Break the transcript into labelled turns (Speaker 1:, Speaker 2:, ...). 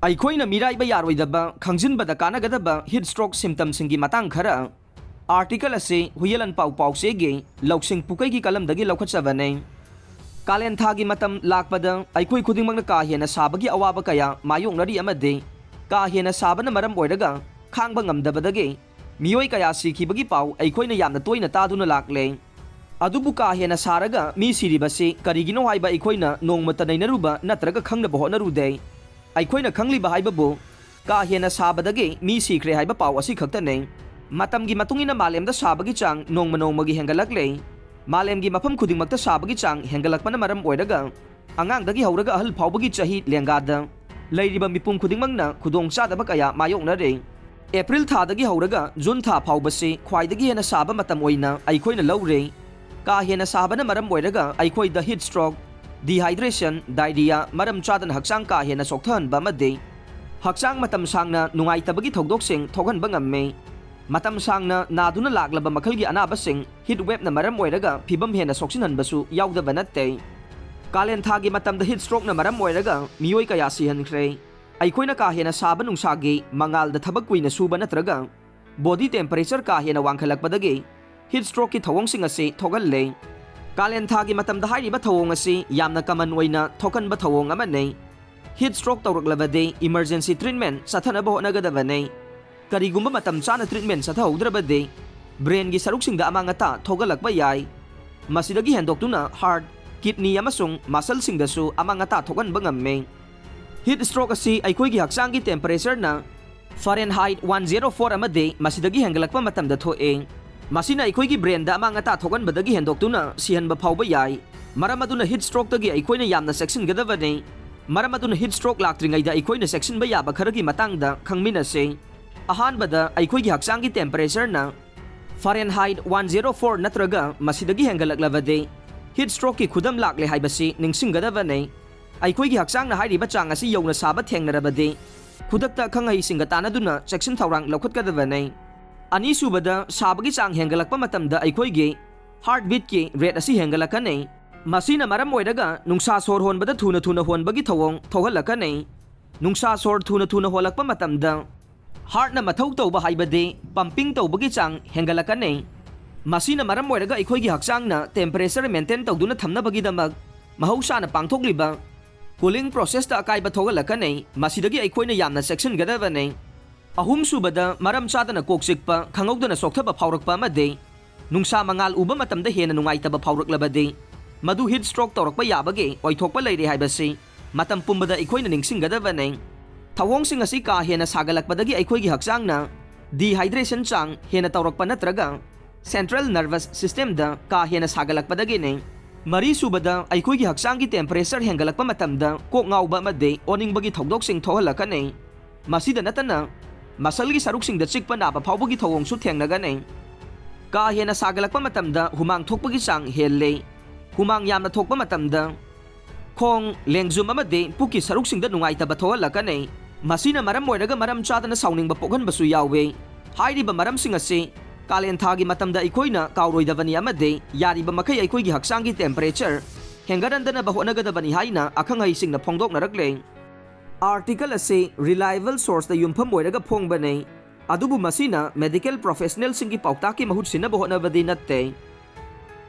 Speaker 1: ꯑꯩꯈꯣꯏꯅ ꯃꯤꯔꯥꯏꯕ ꯌꯥꯔꯣꯏꯗꯕ ꯈꯪꯖꯤꯟꯕꯗ ꯀꯥꯟꯅꯒꯗꯕ ꯍꯤꯠ ꯁ꯭ꯇ꯭ꯔꯣꯛ ꯁꯤꯝꯇꯝꯁꯤꯡꯒꯤ ꯃꯇꯥꯡ ꯈꯔ ꯑꯥꯔꯇꯤꯀꯜ ꯑꯁꯤ ꯍꯨꯌꯦꯂꯟ ꯄꯥꯎ ꯄꯥꯎꯆꯦꯒꯤ ꯂꯧꯁꯤꯡ ꯄꯨꯀꯩꯒꯤ ꯀꯂꯝꯗꯒꯤ ꯂꯧꯈꯠꯆꯕꯅꯤ꯫ ꯀꯥꯂꯦꯟ ꯊꯥꯒꯤ ꯃꯇꯝ ꯂꯥꯛꯄꯗ ꯑꯩꯈꯣꯏ ꯈꯨꯗꯤꯡꯃꯛꯅ ꯀꯥ ꯍꯦꯟꯅ ꯁꯥꯕꯒꯤ ꯑꯋꯥꯕ ꯀꯌꯥ ꯃꯥꯌꯣꯛꯅꯔꯤ ꯑꯃꯗꯤ ꯀꯥ ꯍꯦꯟꯅ ꯁꯥꯕꯅ ꯃꯔꯝ ꯑꯣꯏꯔꯒ ꯈꯥꯡꯕ ꯉꯝꯗꯕꯗꯒꯤ ꯃꯤꯑꯣꯏ ꯀꯌꯥ ꯁꯤꯈꯤꯕꯒꯤ ꯄꯥꯎ ꯑꯩꯈꯣꯏꯅ ꯌꯥꯝꯅ ꯇꯣꯏꯅ ꯇꯥꯗꯨꯅ ꯂꯥꯛꯂꯦ꯫ ꯑꯗꯨꯕꯨ ꯀꯥ ꯍꯦꯟꯅ ꯁꯥꯔꯒ ꯃꯤ ꯁꯤꯔꯤꯕꯁꯤ ꯀꯔꯤꯒꯤꯅꯣ ꯍꯥꯏꯕ ꯑꯩꯈꯣꯏꯅ ꯅꯣꯡꯃꯇ ꯅꯩꯅꯔꯨꯕ ꯅꯠꯇ꯭ꯔꯒ ꯈꯪꯅꯕ ꯍꯣꯠꯅꯔꯨꯗꯦ꯫ ꯑꯩꯈꯣꯏꯅ ꯈꯪꯂꯤꯕ ꯍꯥꯏꯕꯕꯨ ꯀꯥ ꯍꯦꯟꯅ ꯁꯥꯕꯗꯒꯤ ꯃꯤ ꯁꯤꯈ꯭ꯔꯦ ꯍꯥꯏꯕ ꯄꯥꯎ ꯑꯁꯤ ꯈꯛꯇꯅꯤ꯫ ꯃꯇꯝꯒꯤ ꯃꯇꯨꯡ ꯏꯟꯅ ꯃꯥꯂꯦꯝꯗ ꯁꯥꯕꯒꯤ ꯆꯥꯡ ꯅꯣꯡꯃ ꯅꯣꯡꯃꯒꯤ ꯍꯦꯟꯒꯠꯂꯛꯂꯦ꯫ ꯃꯥꯂꯦꯝꯒꯤ ꯃꯐꯝ ꯈꯨꯗꯤꯡꯃꯛꯇ ꯁꯥꯕꯒꯤ ꯆꯥꯡ ꯍꯦꯟꯒꯠꯂꯛꯄꯅ ꯃꯔꯝ ꯑꯣꯏꯔꯒ ꯑꯉꯥꯡꯗꯒꯤ ꯍꯧꯔꯒ ꯑꯍꯜ ꯐꯥꯎꯕꯒꯤ ꯆꯍꯤ ꯂꯦꯡꯒꯥꯗ ꯂꯩꯔꯤꯕ ꯃꯤꯄꯨꯝ ꯈꯨꯗꯤꯡꯃꯛꯅ ꯈꯨꯗꯣꯡꯆꯥꯗꯕ ꯀꯌꯥ ꯃꯥꯌꯣꯛꯅꯔꯦ꯫ ꯑꯦꯄ꯭ꯔꯤꯜ ꯊꯥꯗꯒꯤ ꯍꯧꯔꯒ ꯖꯨꯟ ꯊꯥ ꯐꯥꯎꯕꯁꯤ ꯈ꯭ꯋꯥꯏꯗꯒꯤ ꯍꯦꯟꯅ ꯁꯥꯕ ꯃꯇꯝ ꯑꯣꯏꯅ ꯑꯩꯈꯣꯏꯅ ꯂꯧꯔꯦ꯫ ꯀꯥ ꯍꯦꯟꯅ ꯁꯥꯕꯅ ꯃꯔꯝ ꯑꯣꯏꯔꯒ ꯑꯩꯈꯣꯏꯗ ꯍꯤꯠ ꯁ꯭ꯇ꯭ꯔꯣꯛ, ꯗꯤꯍꯥꯏꯗ꯭ꯔꯦꯁꯟ, ꯗꯥꯏꯔꯤꯌꯥ, ꯃꯔꯝ ꯆꯥꯗꯅ ꯍꯛꯆꯥꯡ ꯀꯥ ꯍꯦꯟꯅ ꯁꯣꯛꯊꯍꯟꯕ ꯑꯃꯗꯤ ꯍꯛꯆꯥꯡ ꯃꯇꯝ ꯁꯥꯡꯅ ꯅꯨꯡꯉꯥꯏꯇꯕꯒꯤ ꯊꯧꯗꯣꯛꯁꯤꯡ ꯊꯣꯛꯍꯟꯕ ꯉꯝꯃꯤ꯫ ꯃꯇꯝ ꯁꯥꯡꯅ ꯅꯥꯗꯨꯅ ꯂꯥꯛꯂꯕ ꯃꯈꯜꯒꯤ ꯑꯅꯥꯕꯁꯤꯡ ꯍꯤꯠ ꯋꯦꯕꯅ ꯃꯔꯝ ꯑꯣꯏꯔꯒ ꯐꯤꯕꯝ ꯍꯦꯟꯅ ꯁꯣꯛꯆꯤꯟꯍꯟꯕꯁꯨ ꯌꯥꯎꯗꯕ ꯅꯠꯇꯦ꯫ ꯀꯥꯂꯦꯟ ꯊꯥꯒꯤ ꯃꯇꯝꯗ ꯍꯤꯠ ꯁ꯭ꯇ꯭ꯔꯣꯛꯅ ꯃꯔꯝ ꯑꯣꯏꯔꯒ ꯃꯤꯑꯣꯏ ꯀꯌꯥ ꯁꯤꯍꯟꯈ꯭ꯔꯦ꯫ ꯑꯩꯈꯣꯏꯅ ꯀꯥ ꯍꯦꯟꯅ ꯁꯥꯕ ꯅꯨꯡꯁꯥꯒꯤ ꯃꯉꯥꯜꯗ ꯊꯕꯛ ꯀꯨꯏꯅ ꯁꯨꯕ ꯅꯠꯇ꯭ꯔꯒ ꯕꯣꯗꯤ ꯇꯦꯝꯄꯔꯦꯆꯔ ꯀꯥ ꯍꯦꯟꯅ ꯋꯥꯡꯈꯠꯂꯛꯄꯗꯒꯤ ꯍꯤꯠ ꯁ꯭ꯇ꯭ꯔꯣꯛꯀꯤ ꯊꯧꯑꯣꯡꯁꯤꯡ ꯑꯁꯤ ꯊꯣꯛꯍꯜꯂꯦ꯫ ꯀꯥꯂꯦꯟ ꯊꯥꯒꯤ ꯃꯇꯝꯗ ꯍꯥꯏꯔꯤꯕ ꯊꯧꯑꯣꯡ ꯑꯁꯤ ꯌꯥꯝꯅ ꯀꯃꯟ ꯑꯣꯏꯅ ꯊꯣꯛꯍꯟꯕ ꯊꯧꯑꯣꯡ ꯑꯃꯅꯤ꯫ ꯍꯤꯠ ꯁ꯭ꯇ꯭ꯔꯣꯛ ꯇꯧꯔꯛꯂꯕꯗꯤ ꯏꯃꯔꯖꯦꯟꯁꯤ ꯇ꯭ꯔꯤꯠꯃꯦꯟ ꯆꯠꯊꯅꯕ ꯍꯣꯠꯅꯒꯗꯕꯅꯤ꯫ ꯀꯔꯤꯒꯨꯝꯕ ꯃꯇꯝ ꯆꯥꯅ ꯇ꯭ꯔꯤꯠꯃꯦꯟ ꯆꯠꯊꯍꯧꯗ꯭ꯔꯕꯗꯤ ꯕ꯭ꯔꯦꯟꯒꯤ ꯁꯔꯨꯛꯁꯤꯡꯗ ꯑꯃꯥꯡ ꯑꯇꯥ ꯊꯣꯛꯍꯜꯂꯛꯄ ꯌꯥꯏ꯫ ꯃꯁꯤꯗꯒꯤ ꯍꯦꯟꯗꯣꯛꯇꯨꯅ ꯍꯥꯔꯠ, ꯀꯤꯗꯅꯤ ꯑꯃꯁꯨꯡ ꯃꯁꯜꯁꯤꯡꯗꯁꯨ ꯑꯃꯥꯡ ꯑꯇꯥ ꯊꯣꯛꯍꯟꯕ ꯉꯝꯃꯤ꯫ ꯍꯤꯠ ꯁ꯭ꯇ꯭ꯔꯣꯛ ꯑꯁꯤ ꯑꯩꯈꯣꯏꯒꯤ ꯍꯛꯆꯥꯡꯒꯤ ꯇꯦꯝꯄꯔꯦꯆꯔꯅ ꯐꯥꯔꯦꯟꯍꯥꯏꯠ 104 ꯑꯃꯗꯤ ꯃꯁꯤꯗꯒꯤ ꯍꯦꯟꯒꯠꯂꯛꯄ ꯃꯇꯝꯗ ꯊꯣꯛꯏ꯫ ꯃꯁꯤꯅ ꯑꯩꯈꯣꯏꯒꯤ ꯕ꯭ꯔꯦꯟꯗ ꯑꯃꯥꯡ ꯑꯇꯥ ꯊꯣꯛꯍꯟꯕꯗꯒꯤ ꯍꯦꯟꯗꯣꯛꯇꯨꯅ ꯁꯤꯍꯟꯕ ꯐꯥꯎꯕ ꯌꯥꯏ꯫ ꯃꯔꯝ ꯑꯗꯨꯅ ꯍꯤꯠ ꯁ꯭ꯇ꯭ꯔꯣꯛꯇꯒꯤ ꯑꯩꯈꯣꯏꯅ ꯌꯥꯝꯅ ꯆꯦꯛꯁꯤꯟꯒꯗꯕꯅꯤ꯫ ꯃꯔꯝ ꯑꯗꯨꯅ ꯍꯤꯠ ꯁ꯭ꯇ꯭ꯔꯣꯛ ꯂꯥꯛꯇ꯭ꯔꯤꯉꯩꯗ ꯑꯩꯈꯣꯏꯅ ꯆꯦꯛꯁꯤꯟꯕ ꯌꯥꯕ ꯈꯔꯒꯤ ꯃꯇꯥꯡꯗ ꯈꯪꯃꯤꯟꯅꯁꯤ꯫ ꯑꯍꯥꯟꯕꯗ ꯑꯩꯈꯣꯏꯒꯤ ꯍꯛꯆꯥꯡꯒꯤ ꯇꯦꯝꯄꯔꯦꯆꯔꯅ ꯐꯥꯔꯦꯟꯍꯥꯏꯠ 104 ꯅꯠꯇ꯭ꯔꯒ ꯃꯁꯤꯗꯒꯤ ꯍꯦꯟꯒꯠꯂꯛꯂꯕꯗꯤ ꯍꯤꯠ ꯁ꯭ꯇ꯭ꯔꯣꯛꯀꯤ ꯈꯨꯗꯝ ꯂꯥꯛꯂꯦ ꯍꯥꯏꯕꯁꯤ ꯅꯤꯡꯁꯤꯡꯒꯗꯕꯅꯤ꯫ ꯑꯩꯈꯣꯏꯒꯤ ꯍꯛꯆꯥꯡꯅ ꯍꯥꯏꯔꯤꯕ ꯆꯥꯡ ꯑꯁꯤ ꯌꯧꯅ ꯁꯥꯕ ꯊꯦꯡꯅꯔꯕꯗꯤ ꯈꯨꯗꯛꯇ ꯑꯈꯪ-ꯑꯍꯩꯁꯤꯡꯒ ꯇꯥꯟꯅꯗꯨꯅ ꯆꯦꯛꯁꯤꯟ ꯊꯧꯔꯥꯡ ꯂꯧꯈꯠꯀꯗꯕꯅꯤ꯫ ꯑꯅꯤꯁꯨꯕꯗ ꯁꯥꯕꯒꯤ ꯆꯥꯡ ꯍꯦꯟꯒꯠꯂꯛꯄ ꯃꯇꯝꯗ ꯑꯩꯈꯣꯏꯒꯤ ꯍꯥꯔꯠꯕꯤꯠꯀꯤ ꯔꯦꯠ ꯑꯁꯤ ꯍꯦꯟꯒꯠꯂꯛꯀꯅꯤ꯫ ꯃꯁꯤꯅ ꯃꯔꯝ ꯑꯣꯏꯔꯒ ꯅꯨꯡꯁꯥ ꯁꯣꯔ ꯍꯣꯟꯕꯗ ꯊꯨꯅ ꯊꯨꯅ ꯍꯣꯟꯕꯒꯤ ꯊꯧꯑꯣꯡ ꯊꯣꯛꯍꯜꯂꯛꯀꯅꯤ꯫ ꯅꯨꯡꯁꯥ ꯁꯣꯔ ꯊꯨꯅ ꯊꯨꯅ ꯍꯣꯜꯂꯛꯄ ꯃꯇꯝꯗ ꯍꯥꯔꯠꯅ ꯃꯊꯧ ꯇꯧꯕ ꯍꯥꯏꯕꯗꯤ ꯄꯝꯄꯤꯡ ꯇꯧꯕꯒꯤ ꯆꯥꯡ ꯍꯦꯟꯒꯠꯂꯛꯀꯅꯤ꯫ ꯃꯁꯤꯅ ꯃꯔꯝ ꯑꯣꯏꯔꯒ ꯑꯩꯈꯣꯏꯒꯤ ꯍꯛꯆꯥꯡꯅ ꯇꯦꯝꯄꯔꯦꯆꯔ ꯃꯦꯟꯇꯦꯟ ꯇꯧꯗꯨꯅ ꯊꯝꯅꯕꯒꯤꯗꯃꯛ ꯃꯍꯧꯁꯥꯅ ꯄꯥꯡꯊꯣꯛꯂꯤꯕ ꯀꯨꯂꯤꯡ ꯄ꯭ꯔꯣꯁꯦꯁꯇ ꯑꯀꯥꯏꯕ ꯊꯣꯛꯍꯜꯂꯛꯀꯅꯤ꯫ ꯃꯁꯤꯗꯒꯤ ꯑꯩꯈꯣꯏꯅ ꯌꯥꯝꯅ ꯆꯦꯛꯁꯤꯟꯒꯗꯕꯅꯤ꯫ ꯑꯍꯨꯝꯁꯨꯕꯗ ꯃꯔꯝ ꯆꯥꯗꯅ ꯀꯣꯛ ꯆꯤꯛꯄ, ꯈꯪꯍꯧꯗꯅ ꯆꯣꯛꯊꯕ ꯐꯥꯎꯔꯛꯄ ꯑꯃꯗꯤ ꯅꯨꯡꯁꯥ ꯃꯉꯥꯜ ꯎꯕ ꯃꯇꯝꯗ ꯍꯦꯟꯅ ꯅꯨꯡꯉꯥꯏꯇꯕ ꯐꯥꯎꯔꯛꯂꯕꯗꯤ ꯃꯗꯨ ꯍꯤꯠ ꯁ꯭ꯇ꯭ꯔꯣꯛ ꯇꯧꯔꯛꯄ ꯌꯥꯕꯒꯤ ꯑꯣꯏꯊꯣꯛꯄ ꯂꯩꯔꯦ ꯍꯥꯏꯕꯁꯤ ꯃꯇꯝ ꯄꯨꯝꯕꯗ ꯑꯩꯈꯣꯏꯅ ꯅꯤꯡꯁꯤꯡꯒꯗꯕꯅꯤ꯫ ꯊꯧꯑꯣꯡꯁꯤꯡ ꯑꯁꯤ ꯀꯥ ꯍꯦꯟꯅ ꯁꯥꯒꯠꯂꯛꯄꯗꯒꯤ ꯑꯩꯈꯣꯏꯒꯤ ꯍꯛꯆꯥꯡꯅ ꯗꯤꯍꯥꯏꯗ꯭ꯔꯦꯁꯟ ꯆꯥꯡ ꯍꯦꯟꯅ ꯇꯧꯔꯛꯄ ꯅꯠꯇ꯭ꯔꯒ ꯁꯦꯟꯇ꯭ꯔꯦꯜ ꯅꯔꯚꯁ ꯁꯤꯁꯇꯦꯝꯗ ꯀꯥ ꯍꯦꯟꯅ ꯁꯥꯒꯠꯂꯛꯄꯗꯒꯤꯅꯤ꯫ ꯃꯔꯤꯁꯨꯕꯗ ꯑꯩꯈꯣꯏꯒꯤ ꯍꯛꯆꯥꯡꯒꯤ ꯇꯦꯝꯄꯔꯦꯆꯔ ꯍꯦꯟꯒꯠꯂꯛꯄ ꯃꯇꯝꯗ ꯀꯣꯛ ꯉꯥꯎꯕ ꯑꯃꯗꯤ ꯑꯣꯅꯤꯡꯕꯒꯤ ꯊꯧꯗꯣꯛꯁꯤꯡ ꯊꯣꯛꯍꯜꯂꯛꯀꯅꯤ꯫ ꯃꯁꯤꯗ ꯅꯠꯇꯅ ꯃꯁꯜꯒꯤ ꯁꯔꯨꯛꯁꯤꯡꯗ ꯆꯤꯛꯄ ꯅꯥꯕ ꯐꯥꯎꯕꯒꯤ ꯊꯧꯑꯣꯡꯁꯨ ꯊꯦꯡꯅꯒꯅꯤ꯫ ꯀꯥ ꯍꯦꯟꯅ ꯁꯥꯒꯠꯂꯛꯄ ꯃꯇꯝꯗ ꯍꯨꯃꯥꯡ ꯊꯣꯛꯄꯒꯤ ꯆꯥꯡ ꯍꯦꯜꯂꯤ꯫ ꯍꯨꯃꯥꯡ ꯌꯥꯝꯅ ꯊꯣꯛꯄ ꯃꯇꯝꯗ ꯈꯣꯡ, ꯂꯦꯡꯖꯨꯝ ꯑꯃꯗꯤ ꯄꯨꯛꯀꯤ ꯁꯔꯨꯛꯁꯤꯡꯗ ꯅꯨꯡꯉꯥꯏꯇꯕ ꯊꯣꯛꯍꯜꯂꯛꯀꯅꯤ꯫ ꯃꯁꯤꯅ ꯃꯔꯝ ꯑꯣꯏꯔꯒ ꯃꯔꯝ ꯆꯥꯗꯅ ꯁꯥꯎꯅꯤꯡꯕ ꯄꯣꯛꯍꯟꯕꯁꯨ ꯌꯥꯎꯏ꯫ ꯍꯥꯏꯔꯤꯕ ꯃꯔꯝꯁꯤꯡ ꯑꯁꯤ ꯀꯥꯂꯦꯟ ꯊꯥꯒꯤ ꯃꯇꯝꯗ ꯑꯩꯈꯣꯏꯅ ꯀꯥꯎꯔꯣꯏꯗꯕꯅꯤ ꯑꯃꯗꯤ ꯌꯥꯔꯤꯕ ꯃꯈꯩ ꯑꯩꯈꯣꯏꯒꯤ ꯍꯛꯆꯥꯡꯒꯤ ꯇꯦꯝꯄꯔꯦꯆꯔ ꯍꯦꯟꯒꯠꯍꯟꯗꯅꯕ ꯍꯣꯠꯅꯒꯗꯕꯅꯤ ꯍꯥꯏꯅ ꯑꯈꯪ-ꯑꯍꯩꯁꯤꯡꯅ ꯐꯣꯡꯗꯣꯛꯅꯔꯛꯂꯦ꯫ ꯑꯥꯔꯇꯤꯀꯜ ꯑꯁꯤ ꯔꯤꯂꯥꯏꯕꯜ ꯁꯣꯔꯁꯇ ꯌꯨꯝꯐꯝ ꯑꯣꯏꯔꯒ ꯐꯣꯡꯕꯅꯤ꯫ ꯑꯗꯨꯕꯨ ꯃꯁꯤꯅ ꯃꯦꯗꯤꯀꯦꯜ ꯄ꯭ꯔꯣꯐꯦꯁꯅꯦꯜꯁꯤꯡꯒꯤ ꯄꯥꯎꯇꯥꯛꯀꯤ ꯃꯍꯨꯠ ꯁꯤꯟꯅꯕ ꯍꯣꯠꯅꯕꯗꯤ ꯅꯠꯇꯦ꯫